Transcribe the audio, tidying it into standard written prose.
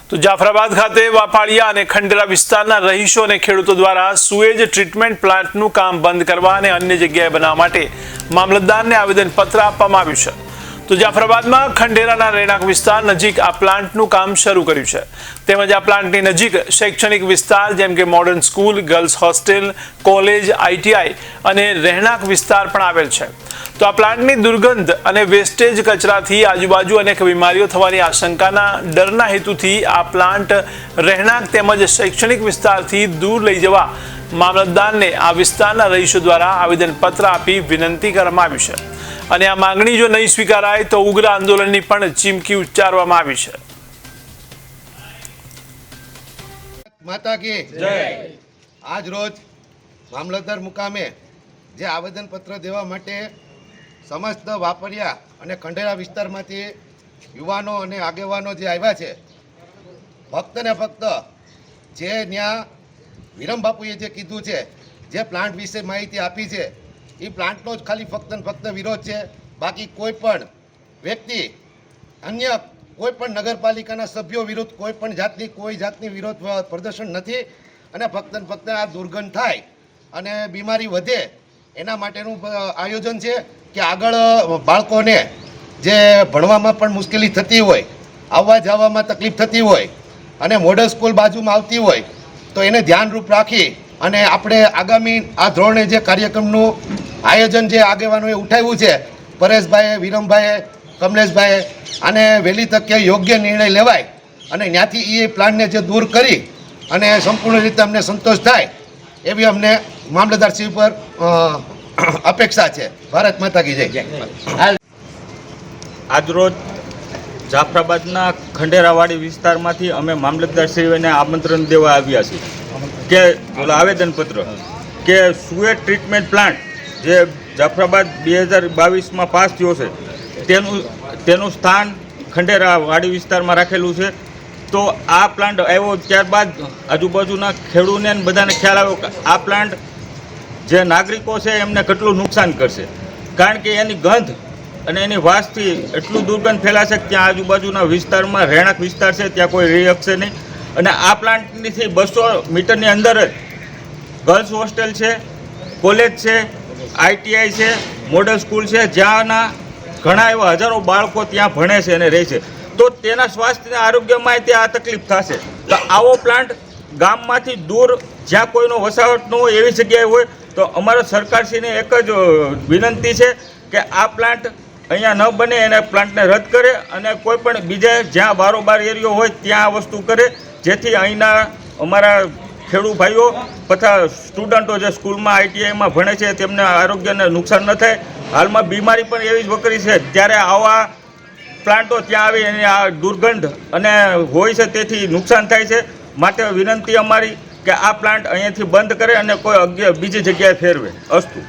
તો જાફરાબાદ ખાતે વાપાળિયા અને ખંડેરા વિસ્તારના રહીશો અને ખેડૂતો દ્વારા સુએજ ટ્રીટમેન્ટ પ્લાન્ટનું કામ બંધ કરવા અને અન્ય જગ્યાએ બનાવવા માટે મામલતદારને આવેદનપત્ર આપવામાં આવ્યું છે। તો જાફરાબાદમાં ખંડેરાના રહેણાંક વિસ્તાર નજીક આ પ્લાન્ટનું કામ શરૂ કર્યું છે। તેમજ આ પ્લાન્ટની નજીક શૈક્ષણિક વિસ્તાર જેમ કે modern school, girls hostel, college, ITI અને રહેણાંક વિસ્તાર પણ આવેલ છે। તો આ પ્લાન્ટની દુર્ગંધ અને વેસ્ટેજ કચરાથી આજુબાજુ અનેક બીમારીઓ થવાની આશંકાના ડરના હેતુથી આ પ્લાન્ટ રહેણાંક તેમજ શૈક્ષણિક વિસ્તારથી દૂર લઈ જવા મામલતદારને આ વિસ્તારના રહીશો દ્વારા આવેદનપત્ર આપી વિનંતી કરવામાં આવી છે અને આ માંગણી જો નહીં સ્વીકારાય તો ઉગ્ર આંદોલનની પણ ચીમકી ઉચ્ચારવામાં આવી છે। માતા કી જય। આજ રોજ મામલતદાર મુકામે જે આવેદનપત્ર દેવા માટે સમસ્ત વાપરિયા અને ખંડેરા વિસ્તારમાંથી યુવાનો અને આગેવાનો જે આવ્યા છે, ફક્ત ને ફક્ત જે ત્યાં વિરમબાપુએ જે કીધું છે, જે પ્લાન્ટ વિશે માહિતી આપી છે, એ પ્લાન્ટનો જ ખાલી ફક્ત ને ફક્ત વિરોધ છે। બાકી કોઈ પણ વ્યક્તિ અન્ય કોઈ પણ નગરપાલિકાના સભ્યો વિરુદ્ધ કોઈ જાતની વિરોધ પ્રદર્શન નથી અને ફક્ત ને ફક્ત આ દુર્ગંધ થાય અને બીમારી વધે એના માટેનું આયોજન છે કે આગળ બાળકોને જે ભણવામાં પણ મુશ્કેલી થતી હોય, આવવા જવામાં તકલીફ થતી હોય અને મોડલ સ્કૂલ બાજુમાં આવતી હોય તો એને ધ્યાનરૂપ રાખી અને આપણે આગામી આ ધોરણે જે કાર્યક્રમનું આયોજન જે આગેવાનોએ ઉઠાવ્યું છે, પરેશભાઈએ, વિરમભાઈએ, કમલેશભાઈએ, અને વહેલી તકે યોગ્ય નિર્ણય લેવાય અને ત્યાંથી એ પ્લાનને જે દૂર કરી અને સંપૂર્ણ રીતે અમને સંતોષ થાય એવી અમને મામલતદારશ્રી પર અપેક્ષા છે। ભારત માતા કી જય। આજરોજ જાફરાબાદના ખંડેરાવાડી વિસ્તારમાંથી અમે મામલતદારશ્રીને આમંત્રણ દેવા આવ્યા છીએ કે આવેદનપત્ર કે સુએજ ટ્રીટમેન્ટ પ્લાન્ટ જે જાફરાબાદ 2022માં પાસ થયો છે તેનું સ્થાન ખંડેરાવાડી વિસ્તારમાં રાખેલું છે। તો આ પ્લાન્ટ આવ્યો ત્યારબાદ આજુબાજુના ખેડૂતોને બધાને ખ્યાલ આવ્યો કે આ પ્લાન્ટ જે નાગરિકો છે એમને કેટલું નુકસાન કરશે, કારણ કે એની ગંધ અને એની વાસથી એટલું દુર્ગંધ ફેલાશે કે ત્યાં આજુબાજુના વિસ્તારમાં રહેણાંક વિસ્તાર છે ત્યાં કોઈ રહી શકશે નહીં। અને આ પ્લાન્ટથી 200 મીટરની અંદર જ ગર્લ્સ હોસ્ટેલ છે, કોલેજ છે, આઈટીઆઈ છે, મોડલ સ્કૂલ છે, જ્યાંના ઘણા એવા હજારો બાળકો ત્યાં ભણે છે અને રહે છે। તો તેના સ્વાસ્થ્યના આરોગ્યમાં ત્યાં તકલીફ થશે। તો આવો પ્લાન્ટ ગામમાંથી દૂર જ્યાં કોઈનો વસાવટ ન હોય એવી જગ્યાએ હોય તો અમારા સરકારશ્રીને એક જ વિનંતી છે કે આ પ્લાન્ટ અહીંયા ન બને, એને પ્લાન્ટને રદ કરે અને કોઈ પણ બીજા જ્યાં બારોબાર એરિયો હોય ત્યાં આ વસ્તુ કરે, જેથી અહીંના અમારા ખેડૂત ભાઈઓ તથા સ્ટુડન્ટો જે સ્કૂલમાં આઈટીઆઈમાં ભણે છે તેમને આરોગ્યને નુકસાન ન થાય। હાલમાં બીમારી પણ એવી જ વકરી છે, ત્યારે આવા પ્લાન્ટો ત્યાં આવી અને આ દુર્ગંધ અને હોય છે તેથી નુકસાન થાય છે। માટે વિનંતી અમારી કે આ પ્લાન્ટ અહીંયાથી બંધ કરે અને કોઈ બીજી જગ્યાએ ફેરવે। અસ્તુ।